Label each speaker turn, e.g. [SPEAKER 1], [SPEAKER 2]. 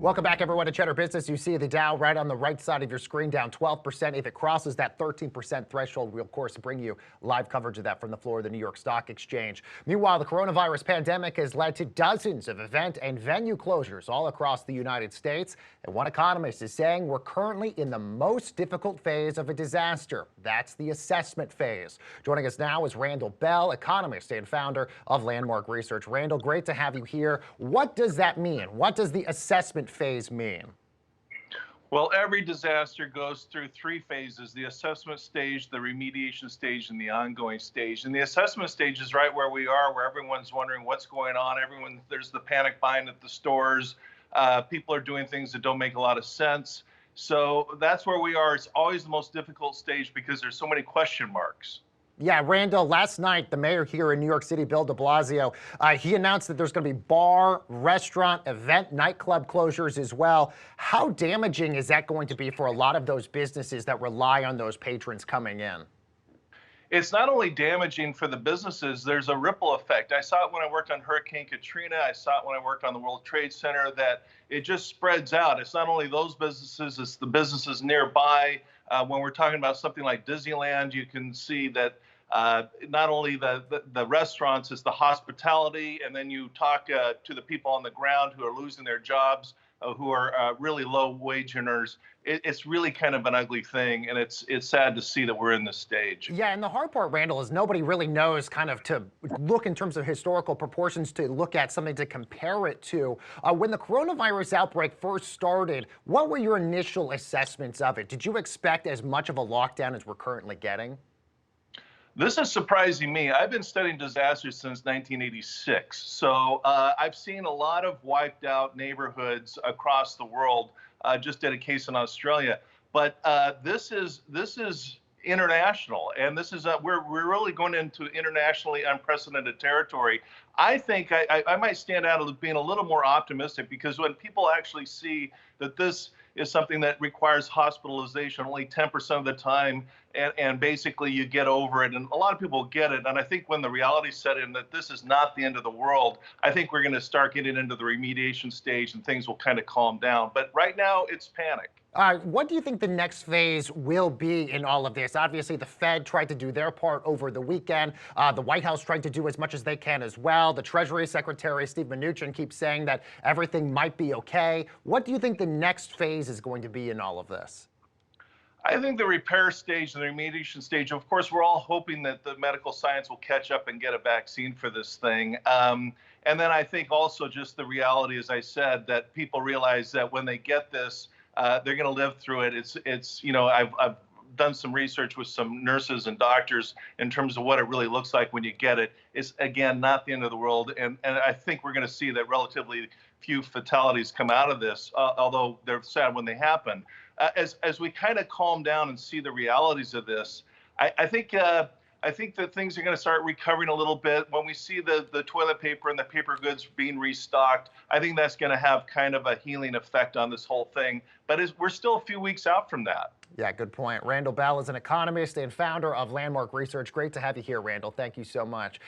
[SPEAKER 1] Welcome back, everyone, to Cheddar Business. You see the Dow right on the right side of your screen, down 12%. If it crosses that 13% threshold, we'll, of course, bring you live coverage of that from the floor of the New York Stock Exchange. Meanwhile, the coronavirus pandemic has led to dozens of event and venue closures all across the United States. And one economist is saying we're currently in the most difficult phase of a disaster. That's the assessment phase. Joining us now is Randall Bell, economist and founder of Landmark Research. Randall, great to have you here. What does that mean? What does the assessment phase mean?
[SPEAKER 2] Well, every disaster goes through three phases: the assessment stage, the remediation stage, and the ongoing stage. And the assessment stage is right where we are, where everyone's wondering what's going on. There's the panic buying at the stores. People are doing things that don't make a lot of sense. So that's where we are. It's always the most difficult stage because there's so many question marks.
[SPEAKER 1] Yeah, Randall, last night, the mayor here in New York City, Bill de Blasio, he announced that there's going to be bar, restaurant, event, nightclub closures as well. How damaging is that going to be for a lot of those businesses that rely on those patrons coming in?
[SPEAKER 2] It's not only damaging for the businesses, there's a ripple effect. I saw it when I worked on Hurricane Katrina. I saw it when I worked on the World Trade Center, that it just spreads out. It's not only those businesses, it's the businesses nearby. When we're talking about something like Disneyland, you can see that not only the restaurants, it's the hospitality, and then you talk to the people on the ground who are losing their jobs, who are really low wage earners. It's really kind of an ugly thing, and it's sad to see that we're in this stage.
[SPEAKER 1] Yeah, and the hard part, Randall, is nobody really knows kind of to look in terms of historical proportions, to look at something to compare it to. When the coronavirus outbreak first started, what were your initial assessments of it? Did you expect as much of a lockdown as we're currently getting?
[SPEAKER 2] This is surprising me. I've been studying disasters since 1986. So I've seen a lot of wiped out neighborhoods across the world. Just did a case in Australia. But this is international, and this is we're really going into internationally unprecedented territory. I think I might stand out as being a little more optimistic, because when people actually see that this is something that requires hospitalization only 10% of the time, and basically you get over it, and a lot of people get it. And I think when the reality set in that this is not the end of the world, I think we're going to start getting into the remediation stage, and things will kind of calm down. But right now, it's panic.
[SPEAKER 1] What do you think the next phase will be in all of this? Obviously, the Fed tried to do their part over the weekend. The White House tried to do as much as they can as well. The Treasury Secretary, Steve Mnuchin, keeps saying that everything might be okay. What do you think the next phase is going to be in all of this?
[SPEAKER 2] I think the repair stage and the remediation stage, of course, we're all hoping that the medical science will catch up and get a vaccine for this thing. And then I think also just the reality, as I said, that people realize that when they get this, they're going to live through it. It's I've done some research with some nurses and doctors in terms of what it really looks like when you get it. It's, again, not the end of the world. And I think we're going to see that relatively few fatalities come out of this, although they're sad when they happen. As we kind of calm down and see the realities of this, I think that things are going to start recovering a little bit. When we see the toilet paper and the paper goods being restocked, I think that's going to have kind of a healing effect on this whole thing. But we're still a few weeks out from that.
[SPEAKER 1] Yeah, good point. Randall Bell is an economist and founder of Landmark Research. Great to have you here, Randall. Thank you so much.